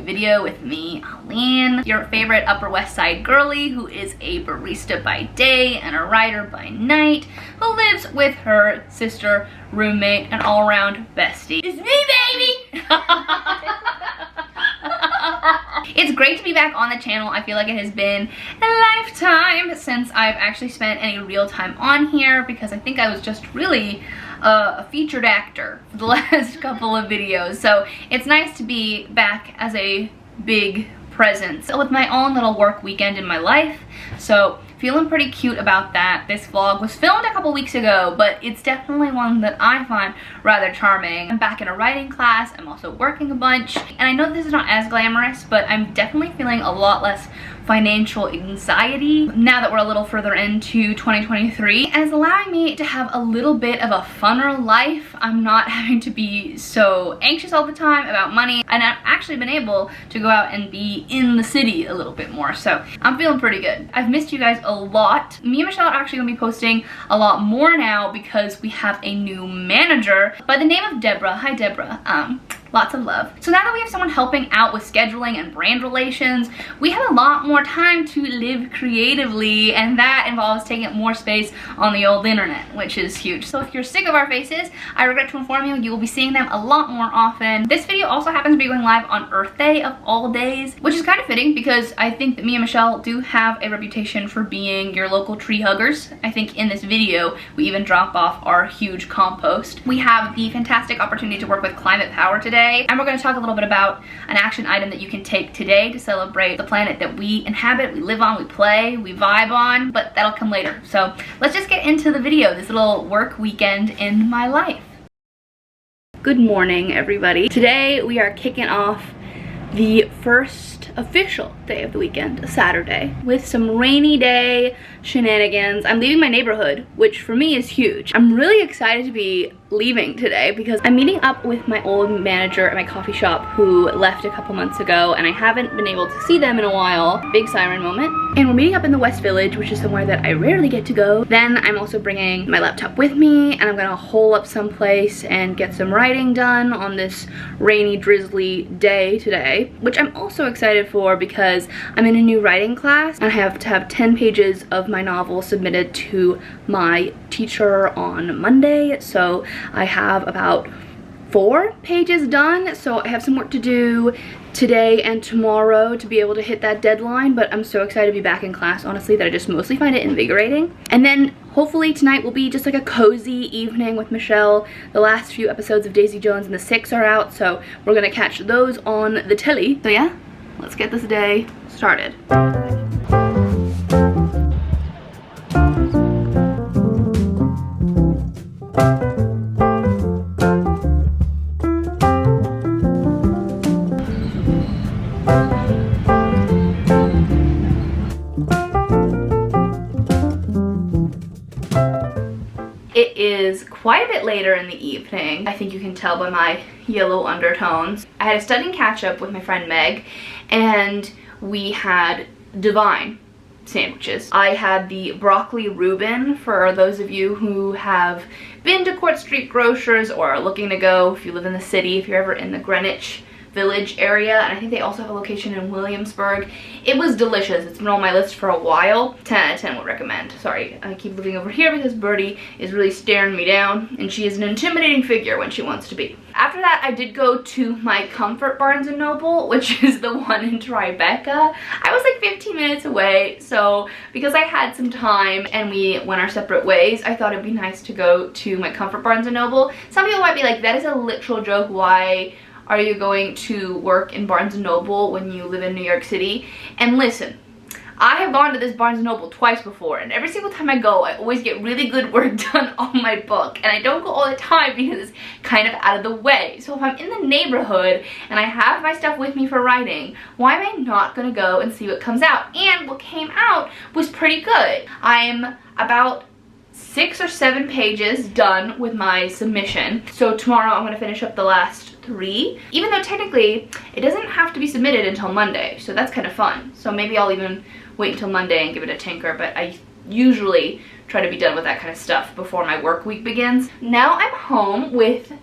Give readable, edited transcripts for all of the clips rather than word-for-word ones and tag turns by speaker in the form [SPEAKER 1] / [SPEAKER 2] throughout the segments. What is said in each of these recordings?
[SPEAKER 1] video with me, Aline, your favorite Upper West Side girly who is a barista by day and a writer by night, who lives with her sister, roommate, and all-around bestie. It's me, baby! It's great to be back on the channel. I feel like it has been a lifetime since I've actually spent any real time on here, because I think I was just really a featured actor for the last couple of videos. So it's nice to be back as a big presence with my own little work weekend in my life. So feeling pretty cute about that. This vlog was filmed a couple weeks ago, but it's definitely one that I find rather charming. I'm back in a writing class. I'm also working a bunch. And I know this is not as glamorous, but I'm definitely feeling a lot less financial anxiety now that we're a little further into 2023, and it's allowing me to have a little bit of a funner life. I'm not having to be so anxious all the time about money, and I've actually been able to go out and be in the city a little bit more, so I'm feeling pretty good. I've missed you guys a lot. Me and Michelle are actually gonna be posting a lot more now because we have a new manager by the name of Deborah. Hi Deborah. Lots of love. So now that we have someone helping out with scheduling and brand relations, we have a lot more time to live creatively, and that involves taking up more space on the old internet, which is huge. So if you're sick of our faces, I regret to inform you, you will be seeing them a lot more often. This video also happens to be going live on Earth Day of all days, which is kind of fitting because I think that me and Michelle do have a reputation for being your local tree huggers. I think in this video, we even drop off our huge compost. We have the fantastic opportunity to work with Climate Power today, and we're going to talk a little bit about an action item that you can take today to celebrate the planet that we inhabit, we live on, we play, we vibe on, but that'll come later. So let's just get into the video, this little work weekend in my life. Good morning, everybody. Today we are kicking off the first official day of the weekend, a Saturday, with some rainy day shenanigans. I'm leaving my neighborhood, which for me is huge. I'm really excited to be leaving today because I'm meeting up with my old manager at my coffee shop who left a couple months ago, and I haven't been able to see them in a while. Big siren moment. And we're meeting up in the West Village, which is somewhere that I rarely get to go. Then I'm also bringing my laptop with me, and I'm gonna hole up someplace and get some writing done on this rainy, drizzly day today, which I'm also excited for because I'm in a new writing class and I have to have 10 pages of my novel submitted to my teacher on Monday. So I have about 4 pages done, so I have some work to do today and tomorrow to be able to hit that deadline, but I'm so excited to be back in class, honestly, that I just mostly find it invigorating. And then hopefully tonight will be just like a cozy evening with Michelle. The last few episodes of Daisy Jones and the Six are out, so we're gonna catch those on the telly. So yeah, let's get this day started. It is quite a bit later in the evening. I think you can tell by my yellow undertones. I had a stunning catch up with my friend Meg, and we had divine sandwiches. I had the broccoli Reuben, for those of you who have been to Court Street Grocers or are looking to go if you live in the city, if you're ever in the Greenwich Village area, and I think they also have a location in Williamsburg. It was delicious. It's been on my list for a while. 10 out of 10 would recommend. Sorry, I keep looking over here because Birdie is really staring me down, and she is an intimidating figure when she wants to be. After that, I did go to my comfort Barnes & Noble, which is the one in Tribeca. I was like 15 minutes away, so because I had some time and we went our separate ways, I thought it'd be nice to go to my comfort Barnes & Noble. Some people might be like, that is a literal joke. Why are you going to work in Barnes & Noble when you live in New York City? And listen, I have gone to this Barnes & Noble twice before, and every single time I go, I always get really good work done on my book. And I don't go all the time because it's kind of out of the way. So if I'm in the neighborhood and I have my stuff with me for writing, why am I not gonna go and see what comes out? And what came out was pretty good. I'm about 6 or 7 pages done with my submission. So tomorrow I'm gonna finish up the last 3, even though technically it doesn't have to be submitted until Monday, so that's kind of fun. So maybe I'll even wait until Monday and give it a tinker, but I usually try to be done with that kind of stuff before my work week begins. Now I'm home with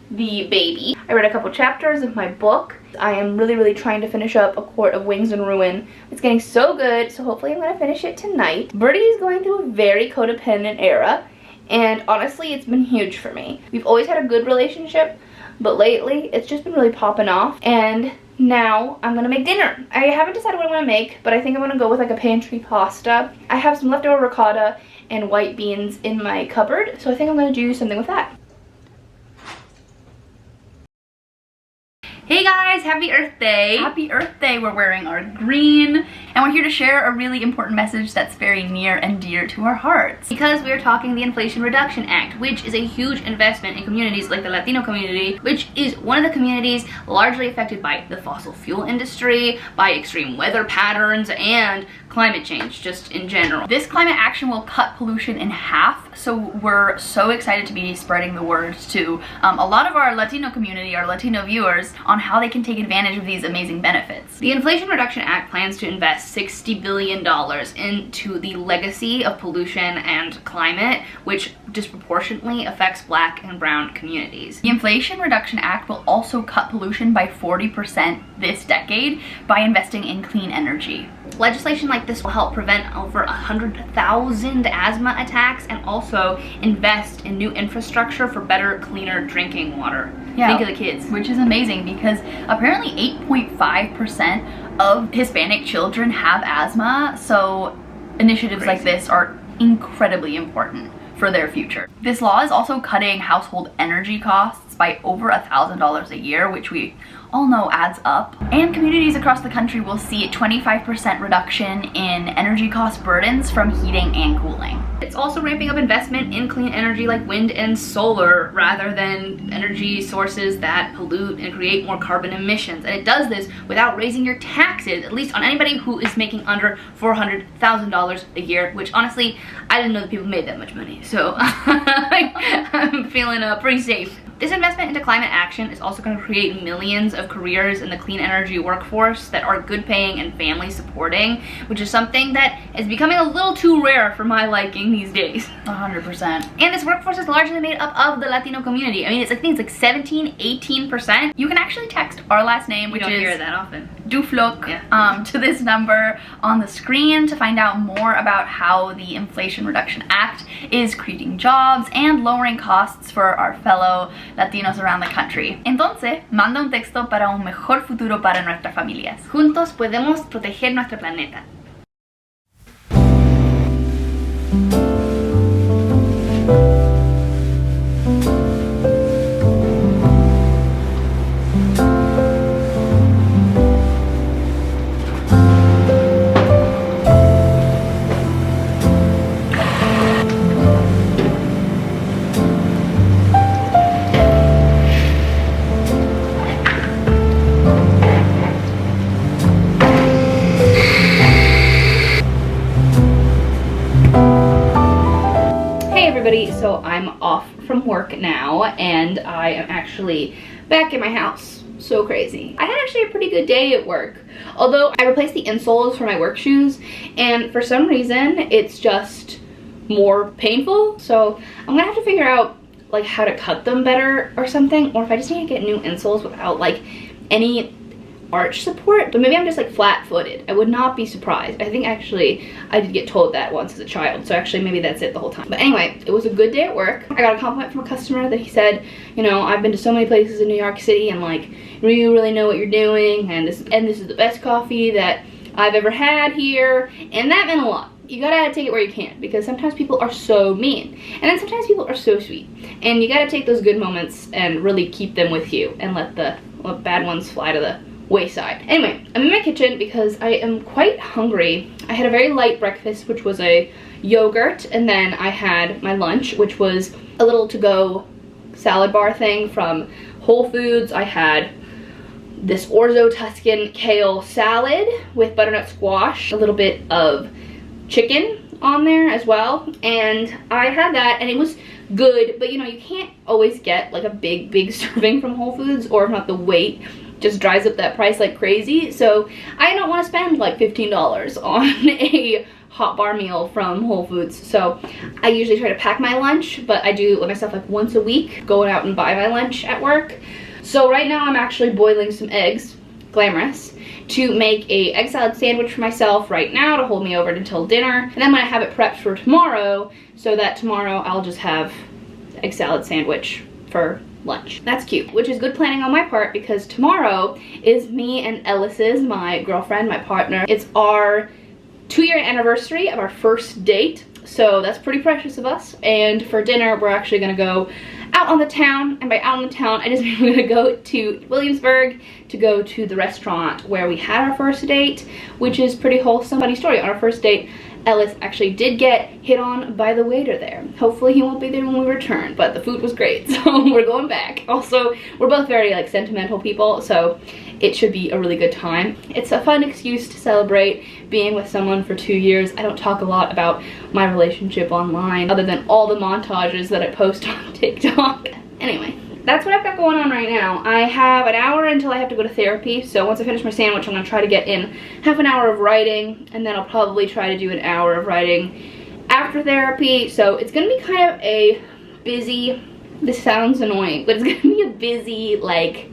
[SPEAKER 1] the baby. I read a couple chapters of my book. I am really trying to finish up A Court of Wings and Ruin. It's getting so good, so hopefully I'm gonna finish it tonight. Birdie is going through a very codependent era, and honestly, it's been huge for me. We've always had a good relationship, but lately, it's just been really popping off, and now I'm gonna make dinner. I haven't decided what I'm gonna make, but I think I'm gonna go with like a pantry pasta. I have some leftover ricotta and white beans in my cupboard, so I think I'm gonna do something with that. Hey guys, happy Earth Day. Happy Earth Day. We're wearing our green, and we're here to share a really important message that's very near and dear to our hearts. Because we are talking the Inflation Reduction Act, which is a huge investment in communities like the Latino community, which is one of the communities largely affected by the fossil fuel industry, by extreme weather patterns, and climate change just in general. This climate action will cut pollution in half, so we're so excited to be spreading the word to a lot of our Latino community, our Latino viewers, on how they can take advantage of these amazing benefits. The Inflation Reduction Act plans to invest $60 billion into the legacy of pollution and climate, which disproportionately affects Black and brown communities. The Inflation Reduction Act will also cut pollution by 40% this decade by investing in clean energy. Legislation like this will help prevent over 100,000 asthma attacks and also invest in new infrastructure for better, cleaner drinking water. Yeah, think of the kids. Which is amazing because apparently 8.5% of Hispanic children have asthma, so initiatives like this are incredibly important for their future. This law is also cutting household energy costs by over $1,000 a year, which we all know adds up. And communities across the country will see a 25% reduction in energy cost burdens from heating and cooling. It's also ramping up investment in clean energy like wind and solar rather than energy sources that pollute and create more carbon emissions. And it does this without raising your taxes, at least on anybody who is making under $400,000 a year, which honestly, I didn't know that people made that much money. So I'm feeling pretty safe. This investment into climate action is also going to create millions of careers in the clean energy workforce that are good paying and family supporting, which is something that is becoming a little too rare for my liking these days. 100%. And this workforce is largely made up of the Latino community. I mean, I think it's like 17-18%. You can actually text our last name, which is hear that often. Dufloc, yeah. To this number on the screen to find out more about how the Inflation Reduction Act is creating jobs and lowering costs for our fellow Latinos around the country. Entonces, manda un texto para un mejor futuro para nuestras familias. Juntos podemos proteger nuestro planeta. So I'm off from work now and I am actually back in my house. So crazy. I had actually a pretty good day at work, although I replaced the insoles for my work shoes and for some reason it's just more painful. So I'm gonna have to figure out like how to cut them better or something, or if I just need to get new insoles without like any arch support. But maybe I'm just like flat-footed. I would not be surprised. I think actually I did get told that once as a child, so actually maybe that's it the whole time. But anyway, it was a good day at work. I got a compliment from a customer that he said, you know, I've been to so many places in New York City and like you really know what you're doing, and this is the best coffee that I've ever had here, and that meant a lot. You gotta take it where you can, because sometimes people are so mean and then sometimes people are so sweet, and you gotta take those good moments and really keep them with you and let the bad ones fly to the wayside. Anyway, I'm in my kitchen because I am quite hungry. I had a very light breakfast, which was a yogurt, and then I had my lunch, which was a little to-go salad bar thing from Whole Foods. I had this orzo Tuscan kale salad with butternut squash, a little bit of chicken on there as well, and I had that and it was good, but you know, you can't always get like a big serving from Whole Foods, or if not the weight just drives up that price like crazy. So I don't want to spend like $15 on a hot bar meal from Whole Foods. So I usually try to pack my lunch, but I do let myself like once a week go out and buy my lunch at work. So right now I'm actually boiling some eggs, glamorous, to make a egg salad sandwich for myself right now to hold me over until dinner. And then I'm gonna have it prepped for tomorrow so that tomorrow I'll just have egg salad sandwich for lunch. That's cute, which is good planning on my part because tomorrow is me and Ellis's, my girlfriend, my partner. It's our 2-year anniversary of our first date, so that's pretty precious of us. And for dinner, we're actually gonna go out on the town, and by out on the town, I just mean we're gonna go to Williamsburg to go to the restaurant where we had our first date, which is pretty wholesome. Funny story, on our first date, Ellis actually did get hit on by the waiter there. Hopefully he won't be there when we return, but the food was great, so we're going back. Also, we're both very like sentimental people, so it should be a really good time. It's a fun excuse to celebrate being with someone for 2 years. I don't talk a lot about my relationship online other than all the montages that I post on TikTok. Anyway, that's what I've got going on right now. I have an hour until I have to go to therapy, so once I finish my sandwich, I'm gonna try to get in half an hour of writing, and then I'll probably try to do an hour of writing after therapy. So it's gonna be kind of a busy, this sounds annoying, but it's gonna be a busy, like,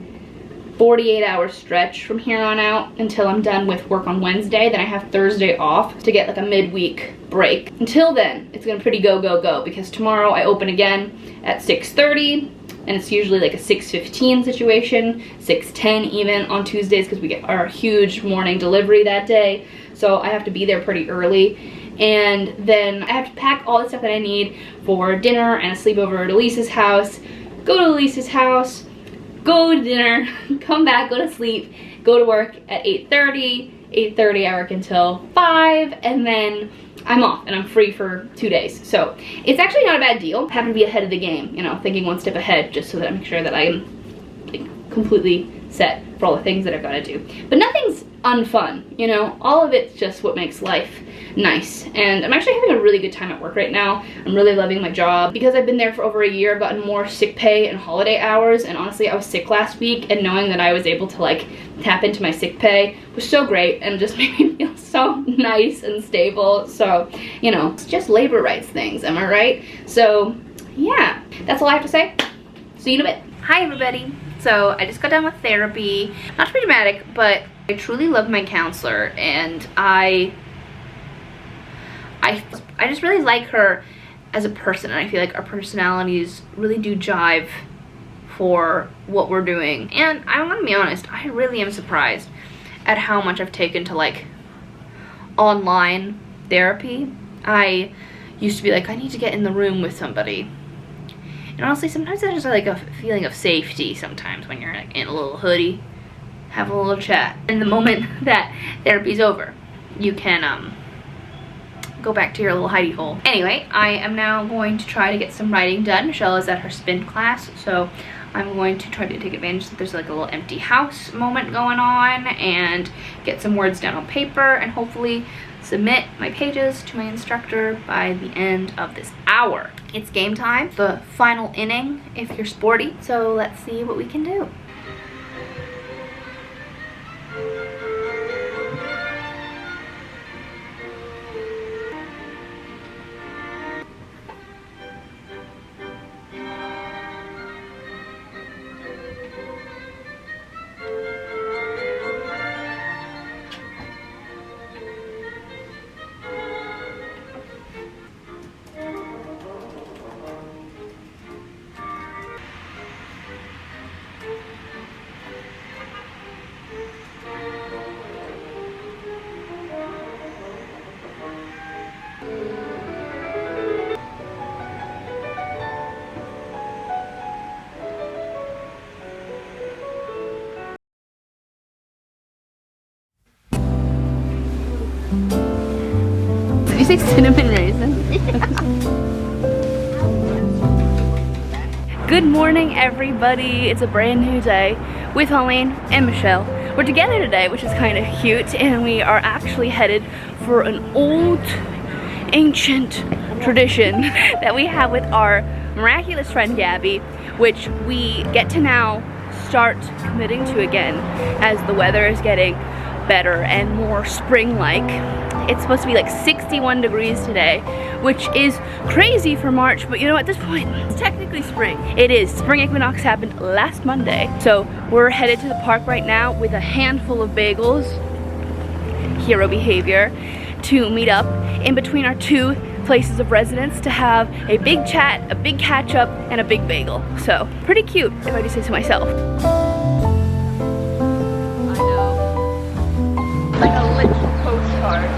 [SPEAKER 1] 48-hour stretch from here on out until I'm done with work on Wednesday. Then I have Thursday off to get like a midweek break. Until then, it's gonna pretty go, go, go, because tomorrow I open again at 6:30, and it's usually like a 6:15 situation, 6:10 even on Tuesdays, because we get our huge morning delivery that day. So I have to be there pretty early. And then I have to pack all the stuff that I need for dinner and a sleepover at Elise's house, go to Elise's house, go to dinner, come back, go to sleep, go to work at 8:30. 8:30 I work until 5, and then I'm off and I'm free for 2 days. So it's actually not a bad deal. Having to be ahead of the game, you know, thinking one step ahead just so that I make sure that I am like completely set for all the things that I've got to do. But nothing's unfun, you know, all of it's just what makes life nice. And I'm actually having a really good time at work right now. I'm really loving my job. Because I've been there for over a year, I've gotten more sick pay and holiday hours, and honestly I was sick last week, and knowing that I was able to like tap into my sick pay was so great and just made me feel so nice and stable. So, you know, it's just labor rights things, am I right? So yeah, that's all I have to say. See you in a bit. Hi everybody. So I just got done with therapy. Not to be dramatic, but I truly love my counselor, and I just really like her as a person, and I feel like our personalities really do jive for what we're doing. And I'm gonna be honest, I really am surprised at how much I've taken to like online therapy. I used to be like, I need to get in the room with somebody. And honestly, sometimes there's just like a feeling of safety sometimes when you're like in a little hoodie, have a little chat. And the moment that therapy's over, you can go back to your little hidey hole. Anyway, I am now going to try to get some writing done. Michelle is at her spin class, so I'm going to try to take advantage that there's like a little empty house moment going on and get some words down on paper and hopefully submit my pages to my instructor by the end of this hour. It's game time, the final inning if you're sporty, so let's see what we can do. Did you say cinnamon raisin? Good morning everybody, it's a brand new day with Aline and Michelle. We're together today, which is kind of cute, and we are actually headed for an old ancient tradition that we have with our miraculous friend Gabby, which we get to now start committing to again as the weather is getting better and more spring-like. It's supposed to be like 61 degrees today, which is crazy for March, but you know, at this point, it's technically spring. It is. Spring equinox happened last Monday. So we're headed to the park right now with a handful of bagels, hero behavior, to meet up in between our two places of residence to have a big chat, a big catch up, and a big bagel. So pretty cute, if I do say so myself. I know. Like a literal postcard.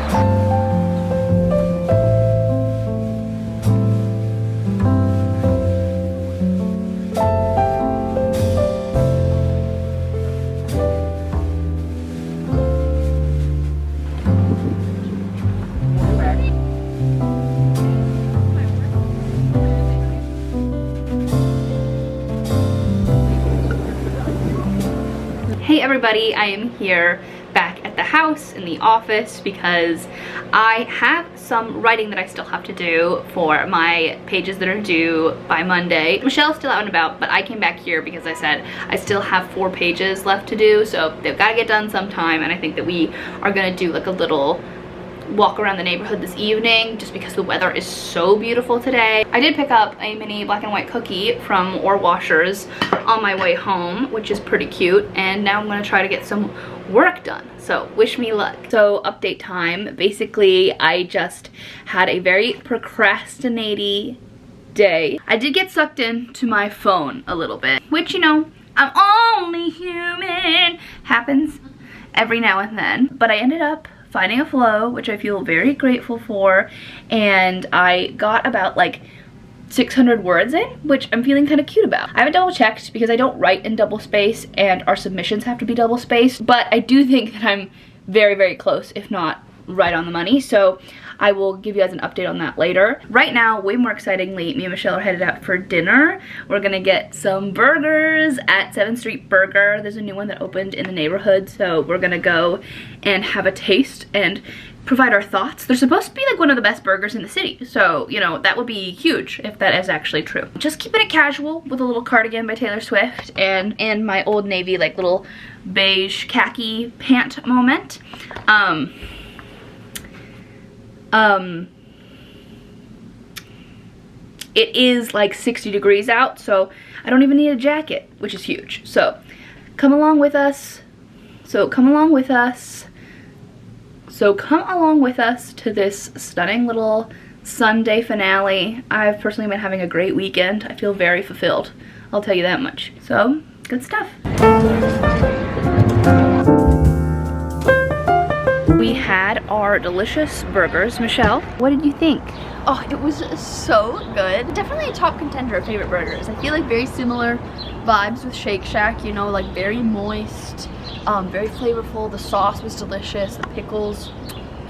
[SPEAKER 1] Hey everybody, I am here back at the house in the office because I have some writing that I still have to do for my pages that are due by Monday. Michelle's still out and about, but I came back here because I said I still have 4 pages left to do, so they've got to get done sometime, and I think that we are going to do like a little walk around the neighborhood this evening just because the weather is so beautiful today. I did pick up a mini black and white cookie from Or Washers on my way home, which is pretty cute, and now I'm going to try to get some work done, so wish me luck. So update time. Basically, I just had a very procrastinating day. I did get sucked into my phone a little bit, which, you know, I'm only human, happens every now and then, but I ended up finding a flow, which I feel very grateful for, and I got about like 600 words in, which I'm feeling kind of cute about. I haven't double checked because I don't write in double space and our submissions have to be double spaced, but I do think that I'm very, very close, if not right on the money, so I will give you guys an update on that later. Right now, way more excitingly, me and Michelle are headed out for dinner. We're gonna get some burgers at 7th Street Burger. There's a new one that opened in the neighborhood, so we're gonna go and have a taste and provide our thoughts. They're supposed to be like one of the best burgers in the city, so, you know, that would be huge if that is actually true. Just keeping it casual with a little cardigan by Taylor Swift and my Old Navy like little beige khaki pant moment. It is like 60 degrees out, so I don't even need a jacket, which is huge. So come along with us. Come along with us to this stunning little Sunday finale. I've personally been having a great weekend. I feel very fulfilled, I'll tell you that much. So, good stuff. We had our delicious burgers. Michelle, what did you think?
[SPEAKER 2] Oh, it was so good. Definitely a top contender of favorite burgers. I feel like very similar vibes with Shake Shack, you know, like very moist, very flavorful. The sauce was delicious. The pickles,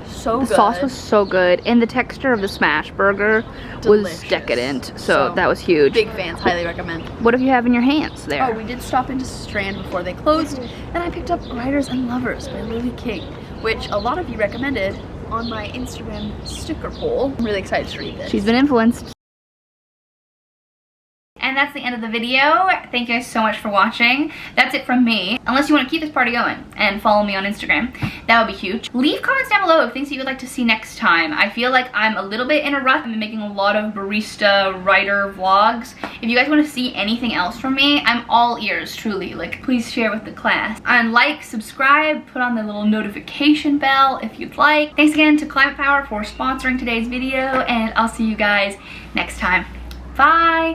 [SPEAKER 2] so good.
[SPEAKER 1] The sauce was so good, and the texture of the smash burger was decadent, so that was huge.
[SPEAKER 2] Big fans, highly recommend.
[SPEAKER 1] What do you have in your hands there?
[SPEAKER 2] Oh, we did stop into Strand before they closed, and I picked up Writers and Lovers by Lily King, which a lot of you recommended on my Instagram sticker poll. I'm really excited to read this.
[SPEAKER 1] She's been influenced.
[SPEAKER 3] And that's the end of the video. Thank you guys so much for watching. That's it from me. Unless you want to keep this party going and follow me on Instagram, that would be huge. Leave comments down below of things that you would like to see next time. I feel like I'm a little bit in a rut. I've been making a lot of barista writer vlogs. If you guys want to see anything else from me, I'm all ears, truly. Like, please share with the class. And like, subscribe, put on the little notification bell if you'd like. Thanks again to Climate Power for sponsoring today's video, and I'll see you guys next time. Bye!